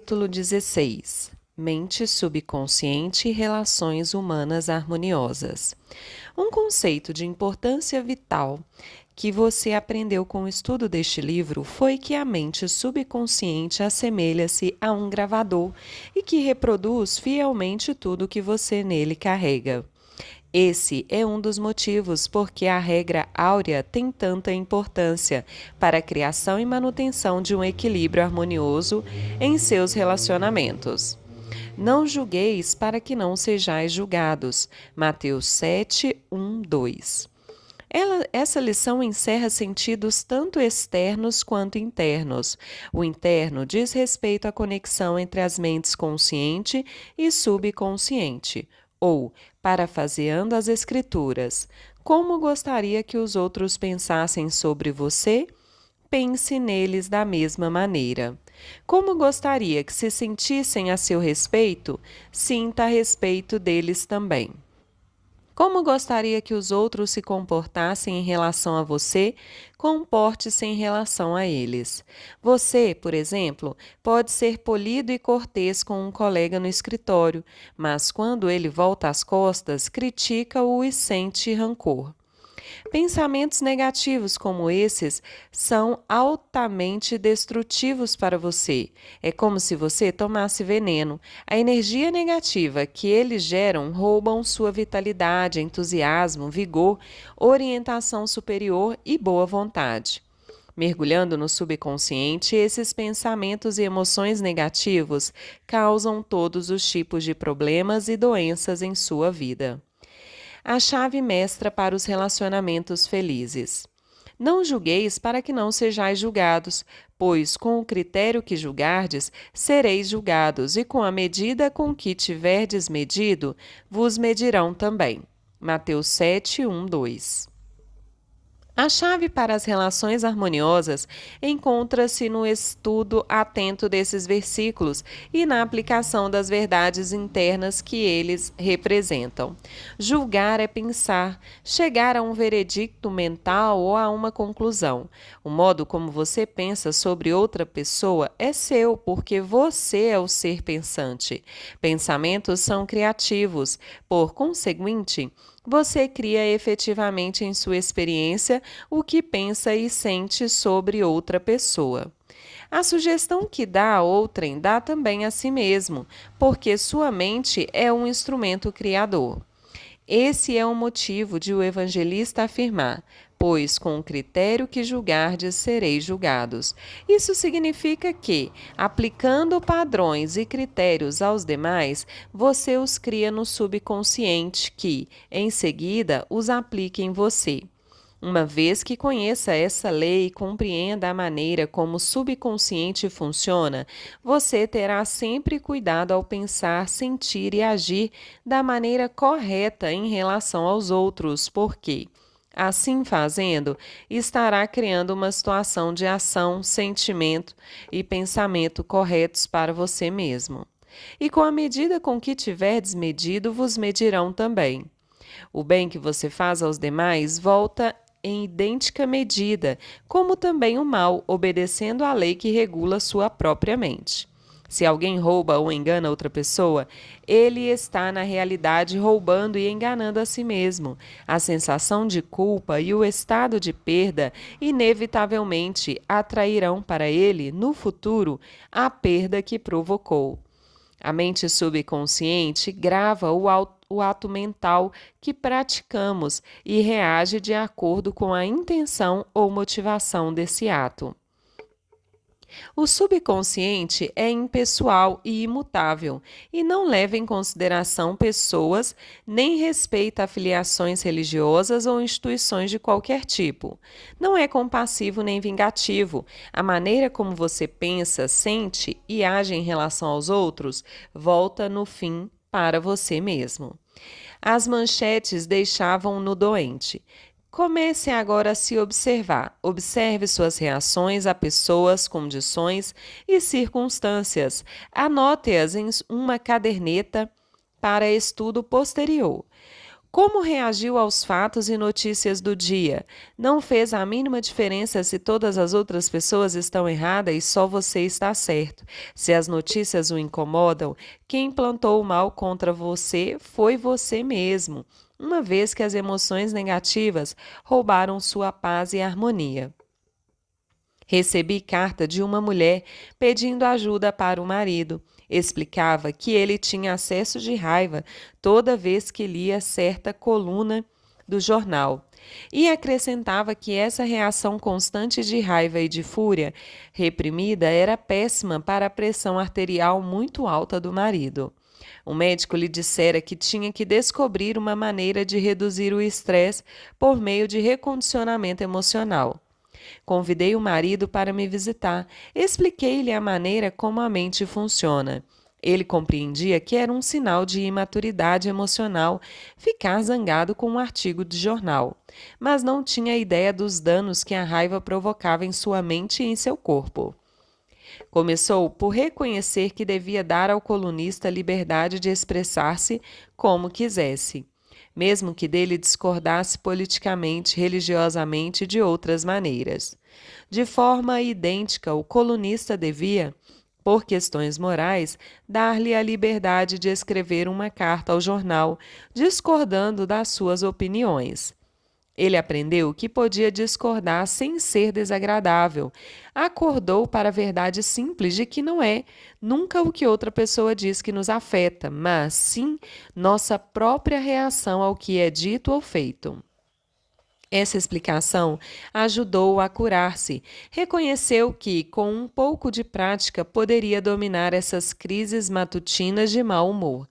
Capítulo 16. Mente subconsciente e relações humanas harmoniosas. Um conceito de importância vital que você aprendeu com o estudo deste livro foi que a mente subconsciente assemelha-se a um gravador e que reproduz fielmente tudo que você nele carrega. Esse é um dos motivos por que a regra áurea tem tanta importância para a criação e manutenção de um equilíbrio harmonioso em seus relacionamentos. Não julgueis para que não sejais julgados. Mateus 7, 1, 2. Essa lição encerra sentidos tanto externos quanto internos. O interno diz respeito à conexão entre as mentes consciente e subconsciente, ou, parafraseando as Escrituras, como gostaria que os outros pensassem sobre você? Pense neles da mesma maneira. Como gostaria que se sentissem a seu respeito? Sinta a respeito deles também. Como gostaria que os outros se comportassem em relação a você? Comporte-se em relação a eles. Você, por exemplo, pode ser polido e cortês com um colega no escritório, mas quando ele volta as costas, critica-o e sente rancor. Pensamentos negativos como esses são altamente destrutivos para você. É como se você tomasse veneno. A energia negativa que eles geram roubam sua vitalidade, entusiasmo, vigor, orientação superior e boa vontade. Mergulhando no subconsciente, esses pensamentos e emoções negativos causam todos os tipos de problemas e doenças em sua vida. A chave mestra para os relacionamentos felizes. Não julgueis para que não sejais julgados, pois com o critério que julgardes, sereis julgados, e com a medida com que tiverdes medido, vos medirão também. Mateus 7, 1, 2. A chave para as relações harmoniosas encontra-se no estudo atento desses versículos e na aplicação das verdades internas que eles representam. Julgar é pensar, chegar a um veredicto mental ou a uma conclusão. O modo como você pensa sobre outra pessoa é seu, porque você é o ser pensante. Pensamentos são criativos, por conseguinte, você cria efetivamente em sua experiência o que pensa e sente sobre outra pessoa. A sugestão que dá a outrem dá também a si mesmo, porque sua mente é um instrumento criador. Esse é o motivo de o evangelista afirmar: pois com o critério que julgardes sereis julgados. Isso significa que, aplicando padrões e critérios aos demais, você os cria no subconsciente que, em seguida, os aplique em você. Uma vez que conheça essa lei e compreenda a maneira como o subconsciente funciona, você terá sempre cuidado ao pensar, sentir e agir da maneira correta em relação aos outros, porque, assim fazendo, estará criando uma situação de ação, sentimento e pensamento corretos para você mesmo. E com a medida com que tiverdes medido, vos medirão também. O bem que você faz aos demais volta em idêntica medida, como também o mal, obedecendo à lei que regula sua própria mente. Se alguém rouba ou engana outra pessoa, ele está na realidade roubando e enganando a si mesmo. A sensação de culpa e o estado de perda inevitavelmente atrairão para ele, no futuro, a perda que provocou. A mente subconsciente grava o ato mental que praticamos e reage de acordo com a intenção ou motivação desse ato. O subconsciente é impessoal e imutável e não leva em consideração pessoas nem respeita afiliações religiosas ou instituições de qualquer tipo. Não é compassivo nem vingativo. A maneira como você pensa, sente e age em relação aos outros volta no fim para você mesmo. As manchetes deixavam-no doente. Comece agora a se observar. Observe suas reações a pessoas, condições e circunstâncias. Anote-as em uma caderneta para estudo posterior. Como reagiu aos fatos e notícias do dia? Não fez a mínima diferença se todas as outras pessoas estão erradas e só você está certo. Se as notícias o incomodam, quem plantou o mal contra você foi você mesmo, uma vez que as emoções negativas roubaram sua paz e harmonia. Recebi carta de uma mulher pedindo ajuda para o marido. Explicava que ele tinha acesso de raiva toda vez que lia certa coluna do jornal. E acrescentava que essa reação constante de raiva e de fúria reprimida era péssima para a pressão arterial muito alta do marido. O médico lhe dissera que tinha que descobrir uma maneira de reduzir o estresse por meio de recondicionamento emocional. Convidei o marido para me visitar. Expliquei-lhe a maneira como a mente funciona. Ele compreendia que era um sinal de imaturidade emocional ficar zangado com um artigo de jornal, mas não tinha ideia dos danos que a raiva provocava em sua mente e em seu corpo. Começou por reconhecer que devia dar ao colunista liberdade de expressar-se como quisesse, mesmo que dele discordasse politicamente, religiosamente e de outras maneiras. De forma idêntica, o colunista devia, por questões morais, dar-lhe a liberdade de escrever uma carta ao jornal, discordando das suas opiniões. Ele aprendeu que podia discordar sem ser desagradável. Acordou para a verdade simples de que não é nunca o que outra pessoa diz que nos afeta, mas sim nossa própria reação ao que é dito ou feito. Essa explicação ajudou-o a curar-se. Reconheceu que, com um pouco de prática, poderia dominar essas crises matutinas de mau humor.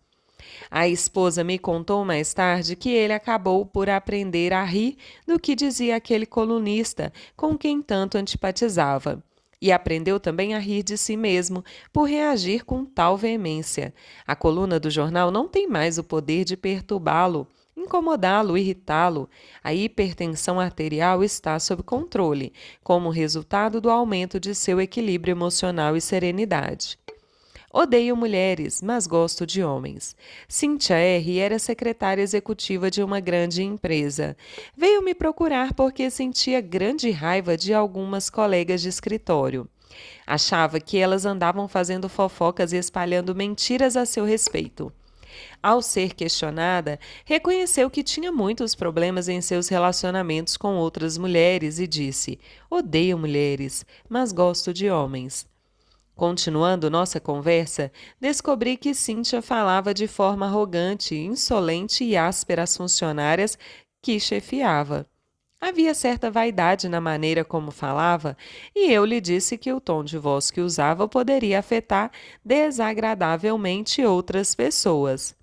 A esposa me contou mais tarde que ele acabou por aprender a rir do que dizia aquele colunista com quem tanto antipatizava. E aprendeu também a rir de si mesmo por reagir com tal veemência. A coluna do jornal não tem mais o poder de perturbá-lo, incomodá-lo, irritá-lo. A hipertensão arterial está sob controle, como resultado do aumento de seu equilíbrio emocional e serenidade. Odeio mulheres, mas gosto de homens. Cíntia R. era secretária executiva de uma grande empresa. Veio me procurar porque sentia grande raiva de algumas colegas de escritório. Achava que elas andavam fazendo fofocas e espalhando mentiras a seu respeito. Ao ser questionada, reconheceu que tinha muitos problemas em seus relacionamentos com outras mulheres e disse: odeio mulheres, mas gosto de homens. Continuando nossa conversa, descobri que Cíntia falava de forma arrogante, insolente e áspera às funcionárias que chefiava. Havia certa vaidade na maneira como falava, e eu lhe disse que o tom de voz que usava poderia afetar desagradavelmente outras pessoas.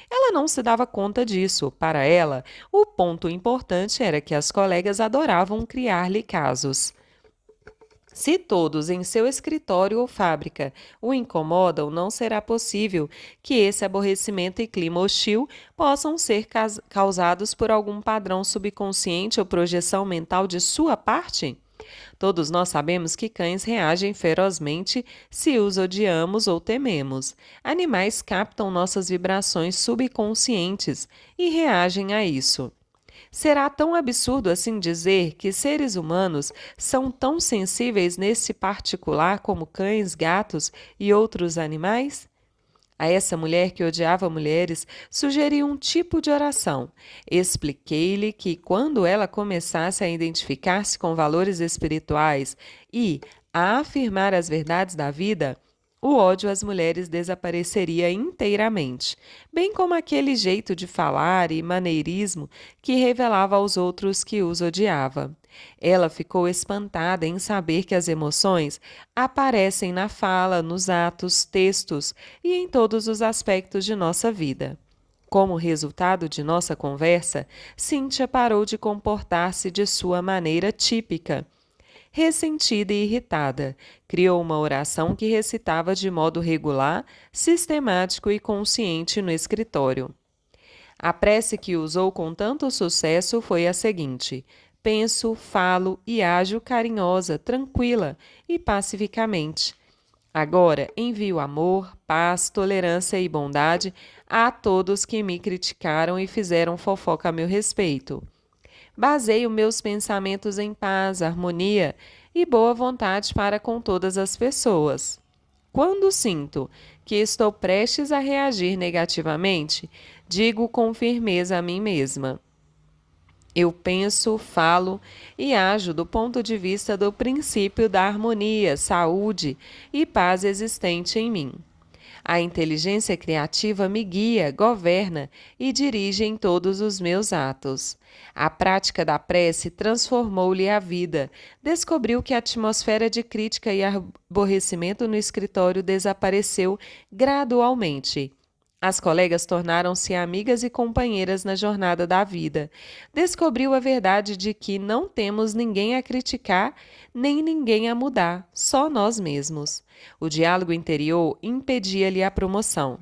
Ela não se dava conta disso. Para ela, o ponto importante era que as colegas adoravam criar-lhe casos. Se todos em seu escritório ou fábrica o incomodam, não será possível que esse aborrecimento e clima hostil possam ser causados por algum padrão subconsciente ou projeção mental de sua parte? Todos nós sabemos que cães reagem ferozmente se os odiamos ou tememos. Animais captam nossas vibrações subconscientes e reagem a isso. Será tão absurdo assim dizer que seres humanos são tão sensíveis nesse particular como cães, gatos e outros animais? A essa mulher que odiava mulheres, sugeri um tipo de oração. Expliquei-lhe que quando ela começasse a identificar-se com valores espirituais e a afirmar as verdades da vida, o ódio às mulheres desapareceria inteiramente, bem como aquele jeito de falar e maneirismo que revelava aos outros que os odiava. Ela ficou espantada em saber que as emoções aparecem na fala, nos atos, textos e em todos os aspectos de nossa vida. Como resultado de nossa conversa, Cíntia parou de comportar-se de sua maneira típica. Ressentida e irritada, criou uma oração que recitava de modo regular, sistemático e consciente no escritório. A prece que usou com tanto sucesso foi a seguinte: penso, falo e ajo carinhosa, tranquila e pacificamente. Agora envio amor, paz, tolerância e bondade a todos que me criticaram e fizeram fofoca a meu respeito. Baseio meus pensamentos em paz, harmonia e boa vontade para com todas as pessoas. Quando sinto que estou prestes a reagir negativamente, digo com firmeza a mim mesma: eu penso, falo e ajo do ponto de vista do princípio da harmonia, saúde e paz existente em mim. A inteligência criativa me guia, governa e dirige em todos os meus atos. A prática da prece transformou-lhe a vida. Descobriu que a atmosfera de crítica e aborrecimento no escritório desapareceu gradualmente. As colegas tornaram-se amigas e companheiras na jornada da vida. Descobriu a verdade de que não temos ninguém a criticar, nem ninguém a mudar, só nós mesmos. O diálogo interior impedia-lhe a promoção.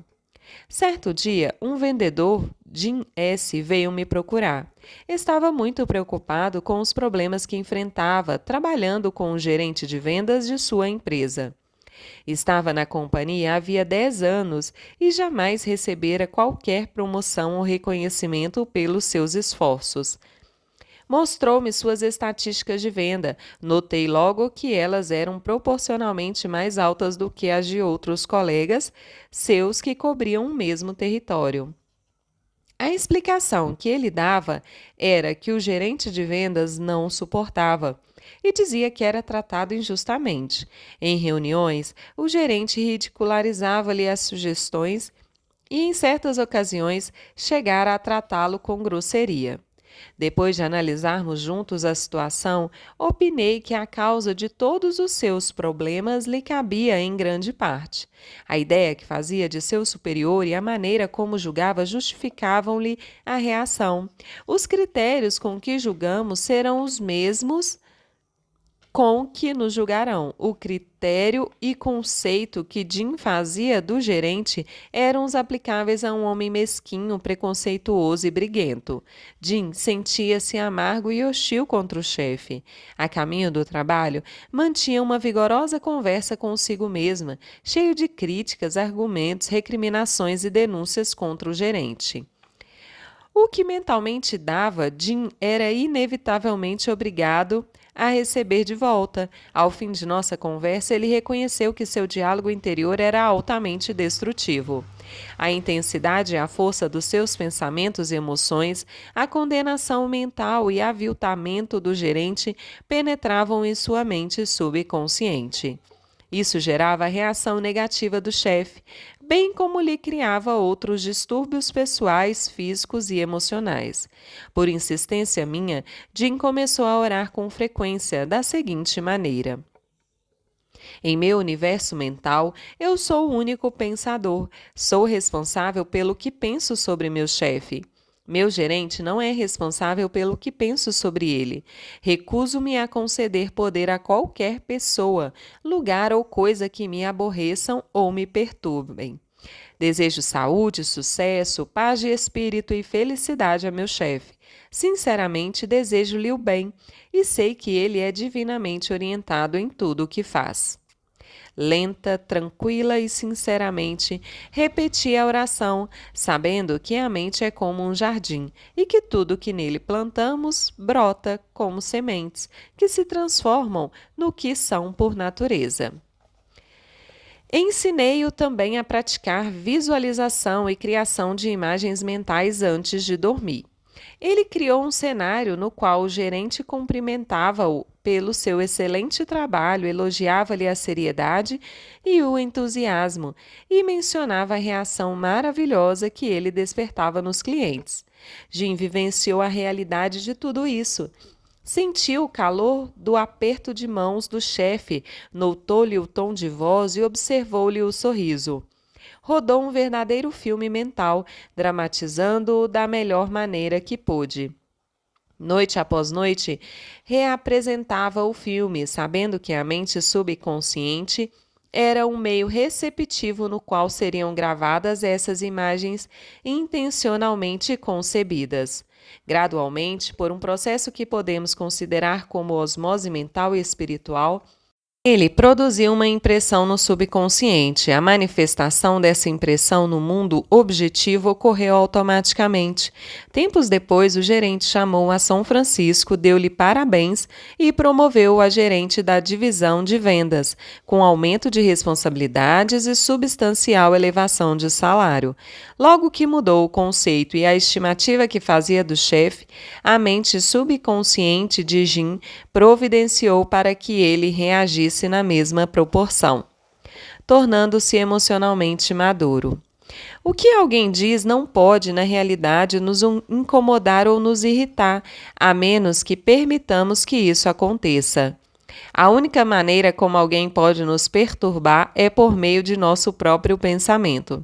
Certo dia, um vendedor, Jim S., veio me procurar. Estava muito preocupado com os problemas que enfrentava trabalhando com o gerente de vendas de sua empresa. Estava na companhia havia 10 anos e jamais recebera qualquer promoção ou reconhecimento pelos seus esforços. Mostrou-me suas estatísticas de venda. Notei logo que elas eram proporcionalmente mais altas do que as de outros colegas seus que cobriam o mesmo território. A explicação que ele dava era que o gerente de vendas não o suportava e dizia que era tratado injustamente. Em reuniões, o gerente ridicularizava-lhe as sugestões e, em certas ocasiões, chegara a tratá-lo com grosseria. Depois de analisarmos juntos a situação, opinei que a causa de todos os seus problemas lhe cabia em grande parte. A ideia que fazia de seu superior e a maneira como julgava justificavam-lhe a reação. Os critérios com que julgamos serão os mesmos com que nos julgarão. O critério e conceito que Jim fazia do gerente eram os aplicáveis a um homem mesquinho, preconceituoso e briguento. Jim sentia-se amargo e hostil contra o chefe. A caminho do trabalho, mantinha uma vigorosa conversa consigo mesma, cheio de críticas, argumentos, recriminações e denúncias contra o gerente. O que mentalmente dava, Jim era inevitavelmente obrigado a receber de volta. Ao fim de nossa conversa, ele reconheceu que seu diálogo interior era altamente destrutivo. A intensidade e a força dos seus pensamentos e emoções, a condenação mental e aviltamento do gerente penetravam em sua mente subconsciente. Isso gerava a reação negativa do chefe, bem como lhe criava outros distúrbios pessoais, físicos e emocionais. Por insistência minha, Jim começou a orar com frequência, da seguinte maneira: em meu universo mental, eu sou o único pensador, sou responsável pelo que penso sobre meu chefe. Meu gerente não é responsável pelo que penso sobre ele. Recuso-me a conceder poder a qualquer pessoa, lugar ou coisa que me aborreçam ou me perturbem. Desejo saúde, sucesso, paz de espírito e felicidade a meu chefe. Sinceramente, desejo-lhe o bem e sei que ele é divinamente orientado em tudo o que faz. Lenta, tranquila e sinceramente, repeti a oração, sabendo que a mente é como um jardim e que tudo que nele plantamos brota como sementes, que se transformam no que são por natureza. Ensinei-o também a praticar visualização e criação de imagens mentais antes de dormir. Ele criou um cenário no qual o gerente cumprimentava-o pelo seu excelente trabalho, elogiava-lhe a seriedade e o entusiasmo e mencionava a reação maravilhosa que ele despertava nos clientes. Jim vivenciou a realidade de tudo isso. Sentiu o calor do aperto de mãos do chefe, notou-lhe o tom de voz e observou-lhe o sorriso. Rodou um verdadeiro filme mental, dramatizando-o da melhor maneira que pôde. Noite após noite, reapresentava o filme, sabendo que a mente subconsciente era um meio receptivo no qual seriam gravadas essas imagens intencionalmente concebidas. Gradualmente, por um processo que podemos considerar como osmose mental e espiritual, Ele produziu uma impressão no subconsciente. A manifestação dessa impressão no mundo objetivo ocorreu automaticamente. Tempos depois, o gerente chamou a São Francisco, deu-lhe parabéns e promoveu-o a gerente da divisão de vendas, com aumento de responsabilidades e substancial elevação de salário. Logo que mudou o conceito e a estimativa que fazia do chefe, a mente subconsciente de Jim providenciou para que ele reagisse na mesma proporção, tornando-se emocionalmente maduro. O que alguém diz não pode, na realidade, nos incomodar ou nos irritar, a menos que permitamos que isso aconteça. A única maneira como alguém pode nos perturbar é por meio de nosso próprio pensamento.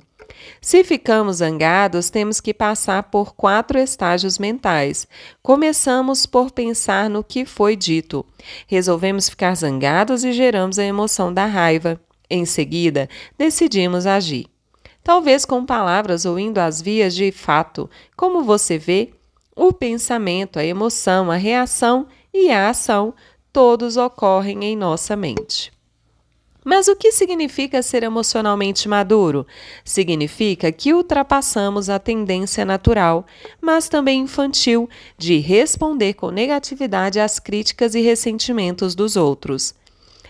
Se ficamos zangados, temos que passar por 4 estágios mentais. Começamos por pensar no que foi dito. Resolvemos ficar zangados e geramos a emoção da raiva. Em seguida, decidimos agir. Talvez com palavras ou indo às vias de fato. Como você vê, o pensamento, a emoção, a reação e a ação, todos ocorrem em nossa mente. Mas o que significa ser emocionalmente maduro? Significa que ultrapassamos a tendência natural, mas também infantil, de responder com negatividade às críticas e ressentimentos dos outros.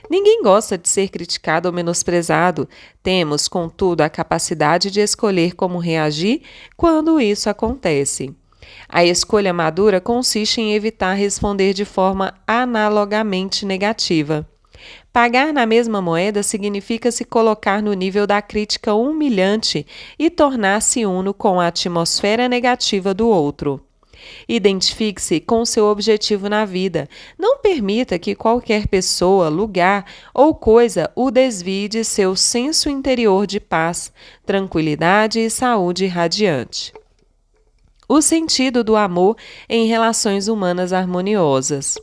Ninguém gosta de ser criticado ou menosprezado. Temos, contudo, a capacidade de escolher como reagir quando isso acontece. A escolha madura consiste em evitar responder de forma analogamente negativa. Pagar na mesma moeda significa se colocar no nível da crítica humilhante e tornar-se uno com a atmosfera negativa do outro. Identifique-se com seu objetivo na vida. Não permita que qualquer pessoa, lugar ou coisa o desvie de seu senso interior de paz, tranquilidade e saúde radiante. O sentido do amor em relações humanas harmoniosas.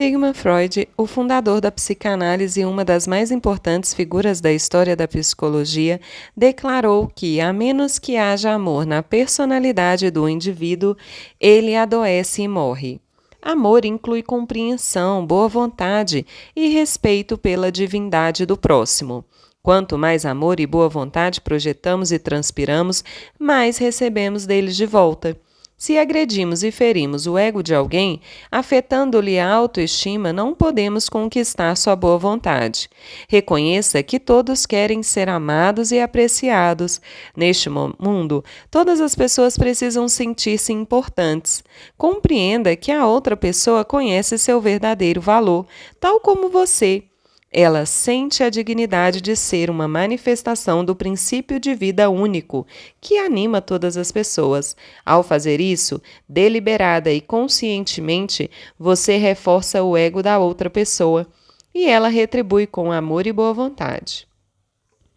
Sigmund Freud, o fundador da psicanálise e uma das mais importantes figuras da história da psicologia, declarou que, a menos que haja amor na personalidade do indivíduo, ele adoece e morre. Amor inclui compreensão, boa vontade e respeito pela divindade do próximo. Quanto mais amor e boa vontade projetamos e transpiramos, mais recebemos deles de volta. Se agredimos e ferimos o ego de alguém, afetando-lhe a autoestima, não podemos conquistar sua boa vontade. Reconheça que todos querem ser amados e apreciados. Neste mundo, todas as pessoas precisam sentir-se importantes. Compreenda que a outra pessoa conhece seu verdadeiro valor, tal como você. Ela sente a dignidade de ser uma manifestação do princípio de vida único, que anima todas as pessoas. Ao fazer isso, deliberada e conscientemente, você reforça o ego da outra pessoa, e ela retribui com amor e boa vontade.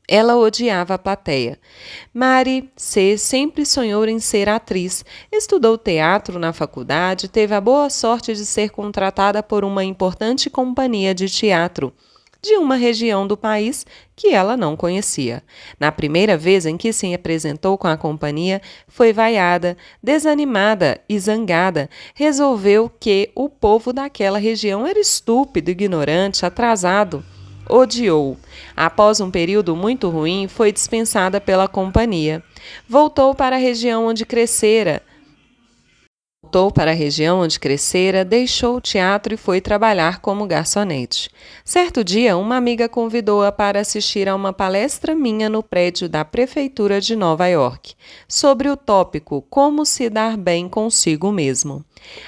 Ela odiava a plateia. Mary C. sempre sonhou em ser atriz. Estudou teatro na faculdade, teve a boa sorte de ser contratada por uma importante companhia de teatro de uma região do país que ela não conhecia. Na primeira vez em que se apresentou com a companhia, foi vaiada, desanimada e zangada. Resolveu que o povo daquela região era estúpido, ignorante, atrasado. Odiou. Após um período muito ruim, foi dispensada pela companhia. Voltou para a região onde crescera, deixou o teatro e foi trabalhar como garçonete. Certo dia, uma amiga convidou-a para assistir a uma palestra minha no prédio da Prefeitura de Nova York, sobre o tópico Como se dar bem consigo mesmo.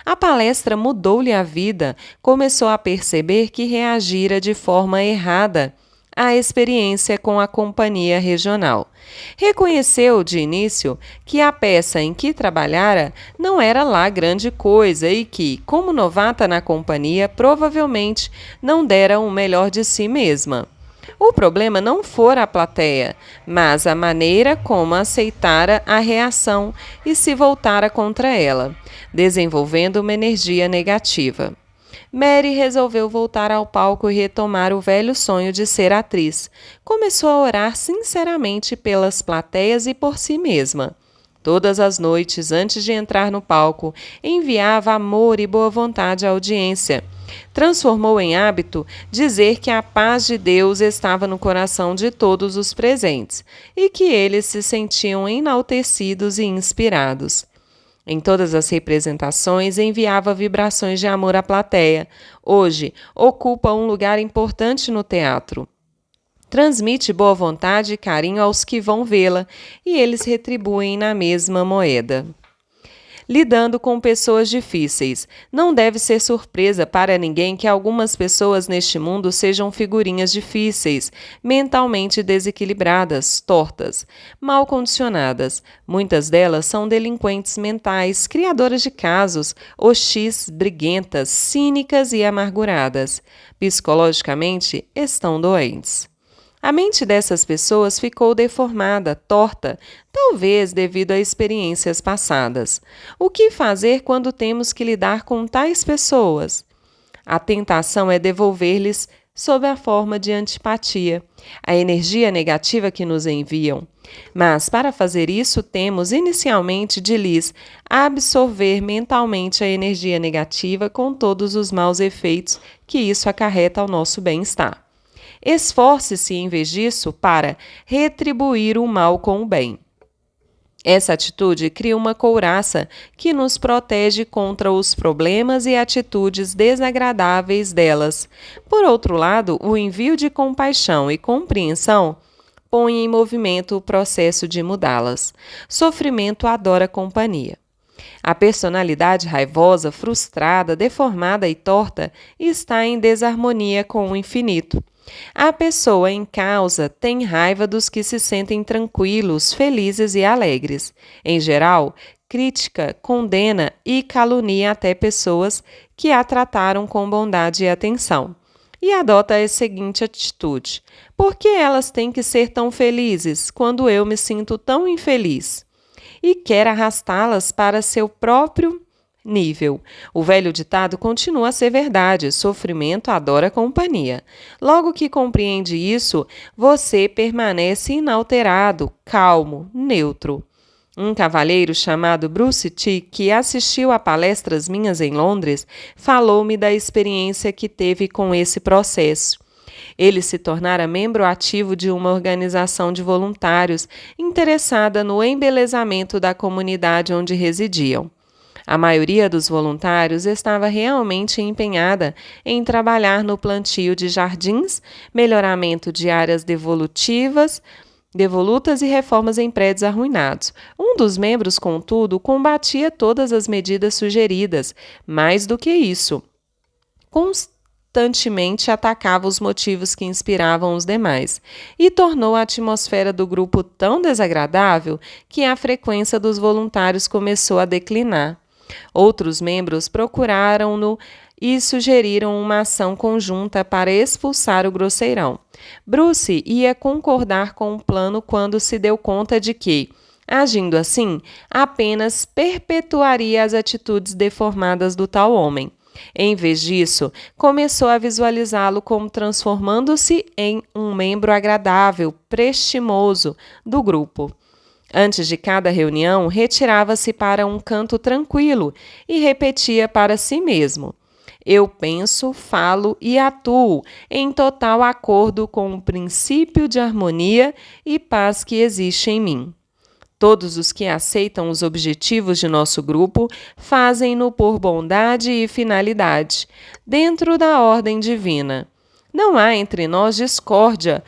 A palestra mudou-lhe a vida, começou a perceber que reagira de forma errada à experiência com a companhia regional. Reconheceu de início que a peça em que trabalhara não era lá grande coisa e que, como novata na companhia, provavelmente não dera o melhor de si mesma. O problema não fora a plateia, mas a maneira como aceitara a reação e se voltara contra ela, desenvolvendo uma energia negativa. Mary resolveu voltar ao palco e retomar o velho sonho de ser atriz. Começou a orar sinceramente pelas plateias e por si mesma. Todas as noites, antes de entrar no palco, enviava amor e boa vontade à audiência. Transformou em hábito dizer que a paz de Deus estava no coração de todos os presentes e que eles se sentiam enaltecidos e inspirados. Em todas as representações, enviava vibrações de amor à plateia. Hoje, ocupa um lugar importante no teatro. Transmite boa vontade e carinho aos que vão vê-la, e eles retribuem na mesma moeda. Lidando com pessoas difíceis. Não deve ser surpresa para ninguém que algumas pessoas neste mundo sejam figurinhas difíceis, mentalmente desequilibradas, tortas, mal condicionadas. Muitas delas são delinquentes mentais, criadoras de casos, hostis, briguentas, cínicas e amarguradas. Psicologicamente, estão doentes. A mente dessas pessoas ficou deformada, torta, talvez devido a experiências passadas. O que fazer quando temos que lidar com tais pessoas? A tentação é devolver-lhes sob a forma de antipatia, a energia negativa que nos enviam. Mas, para fazer isso, temos inicialmente de lhes absorver mentalmente a energia negativa com todos os maus efeitos que isso acarreta ao nosso bem-estar. Esforce-se, em vez disso, para retribuir o mal com o bem. Essa atitude cria uma couraça que nos protege contra os problemas e atitudes desagradáveis delas. Por outro lado, o envio de compaixão e compreensão põe em movimento o processo de mudá-las. Sofrimento adora companhia. A personalidade raivosa, frustrada, deformada e torta está em desarmonia com o infinito. A pessoa em causa tem raiva dos que se sentem tranquilos, felizes e alegres. Em geral, critica, condena e calunia até pessoas que a trataram com bondade e atenção. E adota a seguinte atitude: por que elas têm que ser tão felizes quando eu me sinto tão infeliz? E quer arrastá-las para seu próprio nível. O velho ditado continua a ser verdade: sofrimento adora companhia. Logo que compreende isso, você permanece inalterado, calmo, neutro. Um cavalheiro chamado Bruce T., que assistiu a palestras minhas em Londres, falou-me da experiência que teve com esse processo. Ele se tornara membro ativo de uma organização de voluntários interessada no embelezamento da comunidade onde residiam. A maioria dos voluntários estava realmente empenhada em trabalhar no plantio de jardins, melhoramento de áreas devolutas e reformas em prédios arruinados. Um dos membros, contudo, combatia todas as medidas sugeridas. Mais do que isso, constantemente atacava os motivos que inspiravam os demais e tornou a atmosfera do grupo tão desagradável que a frequência dos voluntários começou a declinar. Outros membros procuraram-no e sugeriram uma ação conjunta para expulsar o grosseirão. Bruce ia concordar com o plano quando se deu conta de que, agindo assim, apenas perpetuaria as atitudes deformadas do tal homem. Em vez disso, começou a visualizá-lo como transformando-se em um membro agradável, prestimoso do grupo. Antes de cada reunião, retirava-se para um canto tranquilo e repetia para si mesmo: eu penso, falo e atuo em total acordo com o princípio de harmonia e paz que existe em mim. Todos os que aceitam os objetivos de nosso grupo fazem-no por bondade e finalidade, dentro da ordem divina. Não há entre nós discórdia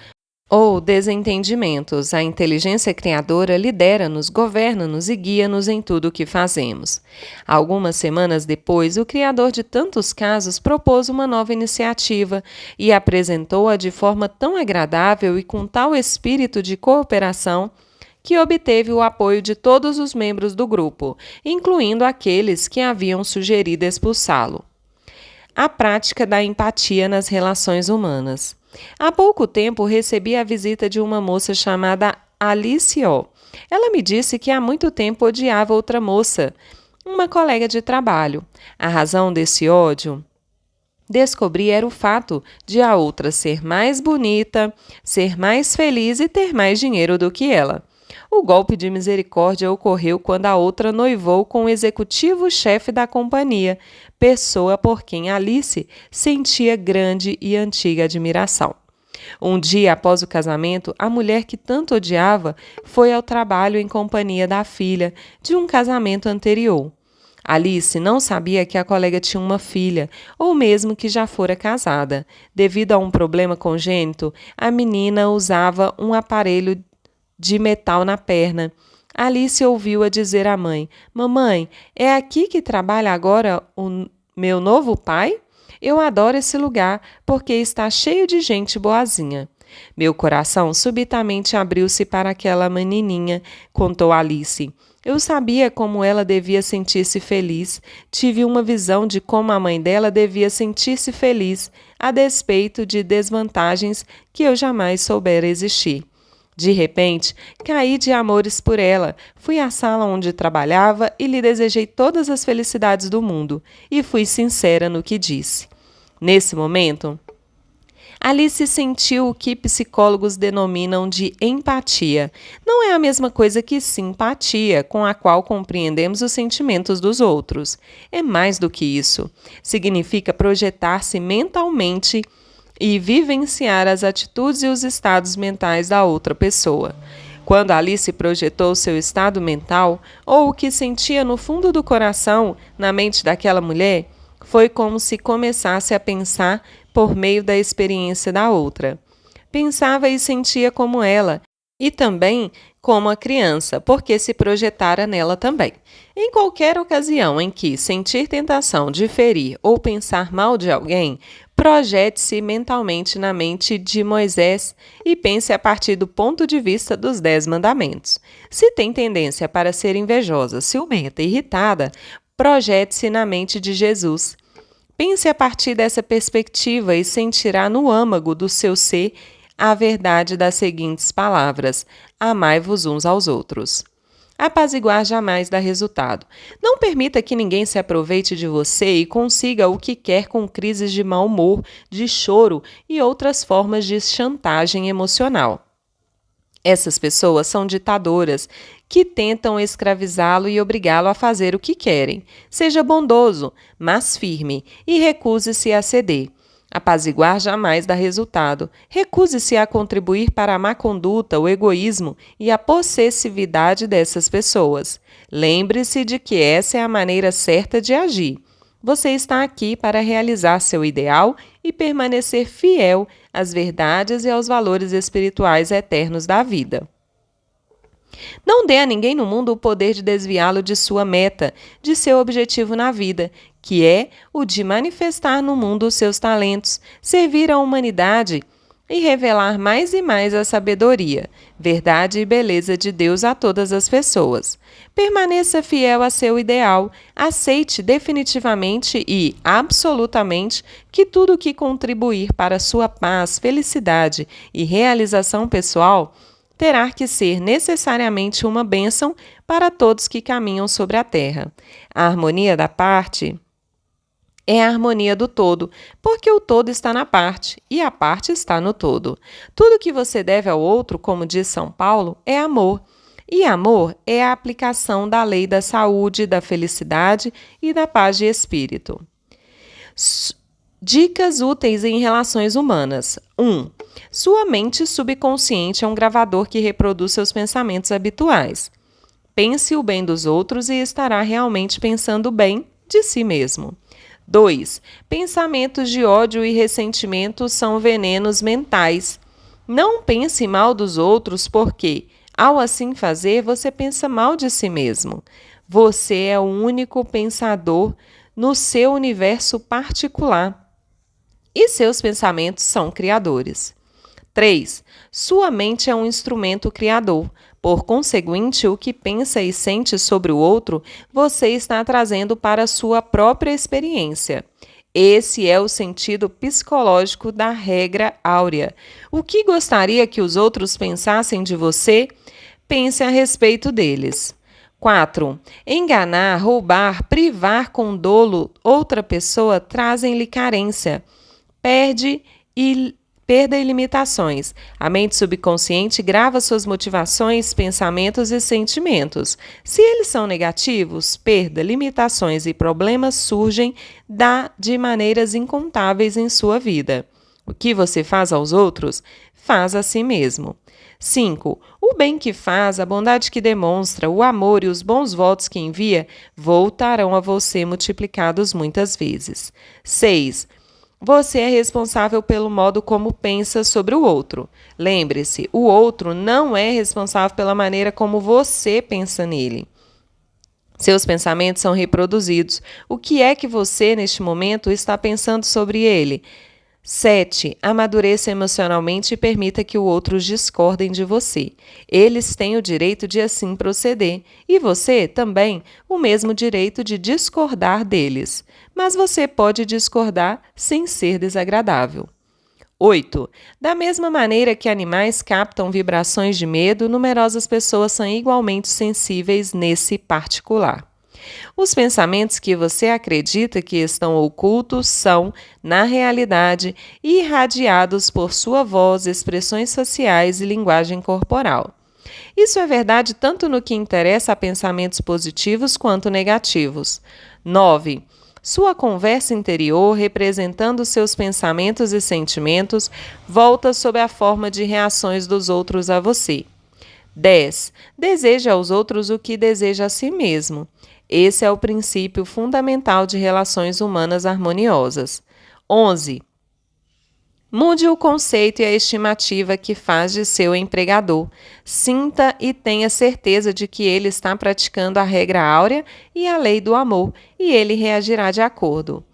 ou desentendimentos. A inteligência criadora lidera-nos, governa-nos e guia-nos em tudo o que fazemos. Algumas semanas depois, o criador de tantos casos propôs uma nova iniciativa e apresentou-a de forma tão agradável e com tal espírito de cooperação que obteve o apoio de todos os membros do grupo, incluindo aqueles que haviam sugerido expulsá-lo. A prática da empatia nas relações humanas. Há pouco tempo recebi a visita de uma moça chamada Alice O. Ela me disse que há muito tempo odiava outra moça, uma colega de trabalho. A razão desse ódio, descobri, era o fato de a outra ser mais bonita, ser mais feliz e ter mais dinheiro do que ela. O golpe de misericórdia ocorreu quando a outra noivou com o executivo-chefe da companhia, pessoa por quem Alice sentia grande e antiga admiração. Um dia após o casamento, a mulher que tanto odiava foi ao trabalho em companhia da filha de um casamento anterior. Alice não sabia que a colega tinha uma filha, ou mesmo que já fora casada. Devido a um problema congênito, a menina usava um aparelho de metal na perna. Alice ouviu-a dizer à mãe: Mamãe, é aqui que trabalha agora o meu novo pai? Eu adoro esse lugar, porque está cheio de gente boazinha. Meu coração subitamente abriu-se para aquela menininha, contou Alice. Eu sabia como ela devia sentir-se feliz. Tive uma visão de como a mãe dela devia sentir-se feliz, a despeito de desvantagens que eu jamais soubera existir. De repente, caí de amores por ela. Fui à sala onde trabalhava e lhe desejei todas as felicidades do mundo. E fui sincera no que disse. Nesse momento, Alice sentiu o que psicólogos denominam de empatia. Não é a mesma coisa que simpatia, com a qual compreendemos os sentimentos dos outros. É mais do que isso. Significa projetar-se mentalmente e vivenciar as atitudes e os estados mentais da outra pessoa. Quando Alice projetou seu estado mental, ou o que sentia no fundo do coração, na mente daquela mulher, foi como se começasse a pensar por meio da experiência da outra. Pensava e sentia como ela, e também como a criança, porque se projetara nela também. Em qualquer ocasião em que sentir tentação de ferir ou pensar mal de alguém, projete-se mentalmente na mente de Moisés e pense a partir do ponto de vista dos 10 mandamentos. Se tem tendência para ser invejosa, ciumenta e irritada, projete-se na mente de Jesus. Pense a partir dessa perspectiva e sentirá no âmago do seu ser a verdade das seguintes palavras: amai-vos uns aos outros. Apaziguar jamais dá resultado. Não permita que ninguém se aproveite de você e consiga o que quer com crises de mau humor, de choro e outras formas de chantagem emocional. Essas pessoas são ditadoras que tentam escravizá-lo e obrigá-lo a fazer o que querem. Seja bondoso, mas firme, e recuse-se a ceder. Apaziguar jamais dá resultado. Recuse-se a contribuir para a má conduta, o egoísmo e a possessividade dessas pessoas. Lembre-se de que essa é a maneira certa de agir. Você está aqui para realizar seu ideal e permanecer fiel às verdades e aos valores espirituais eternos da vida. Não dê a ninguém no mundo o poder de desviá-lo de sua meta, de seu objetivo na vida, que é o de manifestar no mundo os seus talentos, servir à humanidade e revelar mais e mais a sabedoria, verdade e beleza de Deus a todas as pessoas. Permaneça fiel a seu ideal, aceite definitivamente e absolutamente que tudo que contribuir para sua paz, felicidade e realização pessoal terá que ser necessariamente uma bênção para todos que caminham sobre a terra. A harmonia da parte é a harmonia do todo, porque o todo está na parte e a parte está no todo. Tudo que você deve ao outro, como diz São Paulo, é amor. E amor é a aplicação da lei da saúde, da felicidade e da paz de espírito. Dicas úteis em relações humanas. 1. Sua mente subconsciente é um gravador que reproduz seus pensamentos habituais. Pense o bem dos outros e estará realmente pensando bem de si mesmo. 2. Pensamentos de ódio e ressentimento são venenos mentais. Não pense mal dos outros porque, ao assim fazer, você pensa mal de si mesmo. Você é o único pensador no seu universo particular. E seus pensamentos são criadores. 3. Sua mente é um instrumento criador. Por conseguinte, o que pensa e sente sobre o outro, você está trazendo para a sua própria experiência. Esse é o sentido psicológico da regra áurea. O que gostaria que os outros pensassem de você? Pense a respeito deles. 4. Enganar, roubar, privar com dolo outra pessoa trazem-lhe carência. Perda e limitações. A mente subconsciente grava suas motivações, pensamentos e sentimentos. Se eles são negativos, perda, limitações e problemas surgem de maneiras incontáveis em sua vida. O que você faz aos outros, faz a si mesmo. 5. O bem que faz, a bondade que demonstra, o amor e os bons votos que envia voltarão a você multiplicados muitas vezes. 6. Você é responsável pelo modo como pensa sobre o outro. Lembre-se, o outro não é responsável pela maneira como você pensa nele. Seus pensamentos são reproduzidos. O que é que você, neste momento, está pensando sobre ele? 7. Amadureça emocionalmente e permita que os outros discordem de você. Eles têm o direito de assim proceder e você também o mesmo direito de discordar deles. Mas você pode discordar sem ser desagradável. 8. Da mesma maneira que animais captam vibrações de medo, numerosas pessoas são igualmente sensíveis nesse particular. Os pensamentos que você acredita que estão ocultos são, na realidade, irradiados por sua voz, expressões faciais e linguagem corporal. Isso é verdade tanto no que interessa a pensamentos positivos quanto negativos. 9. Sua conversa interior, representando seus pensamentos e sentimentos, volta sob a forma de reações dos outros a você. 10. Deseja aos outros o que deseja a si mesmo. Esse é o princípio fundamental de relações humanas harmoniosas. 11. Mude o conceito e a estimativa que faz de seu empregador. Sinta e tenha certeza de que ele está praticando a regra áurea e a lei do amor, e ele reagirá de acordo.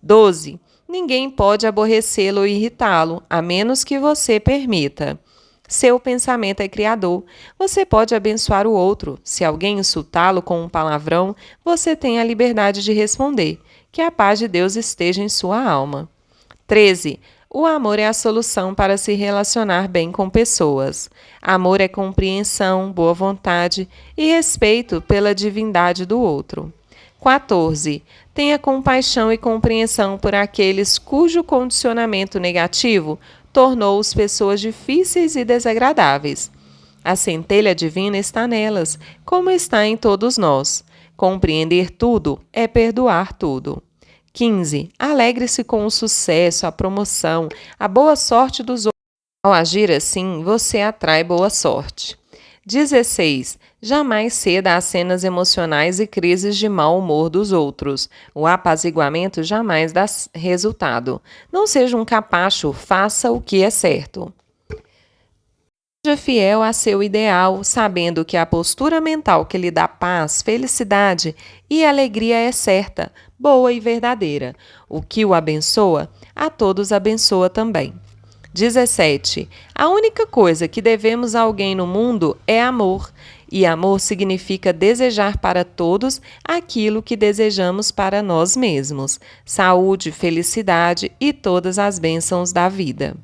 12. Ninguém pode aborrecê-lo ou irritá-lo, a menos que você permita. Seu pensamento é criador. Você pode abençoar o outro. Se alguém insultá-lo com um palavrão, você tem a liberdade de responder. Que a paz de Deus esteja em sua alma. 13. O amor é a solução para se relacionar bem com pessoas. Amor é compreensão, boa vontade e respeito pela divindade do outro. 14. Tenha compaixão e compreensão por aqueles cujo condicionamento negativo tornou-os pessoas difíceis e desagradáveis. A centelha divina está nelas, como está em todos nós. Compreender tudo é perdoar tudo. 15. Alegre-se com o sucesso, a promoção, a boa sorte dos outros. Ao agir assim, você atrai boa sorte. 16. Jamais ceda às cenas emocionais e crises de mau humor dos outros. O apaziguamento jamais dá resultado. Não seja um capacho, faça o que é certo. Seja fiel a seu ideal, sabendo que a postura mental que lhe dá paz, felicidade e alegria é certa, boa e verdadeira. O que o abençoa, a todos abençoa também. 17. A única coisa que devemos a alguém no mundo é amor, e amor significa desejar para todos aquilo que desejamos para nós mesmos: saúde, felicidade e todas as bênçãos da vida.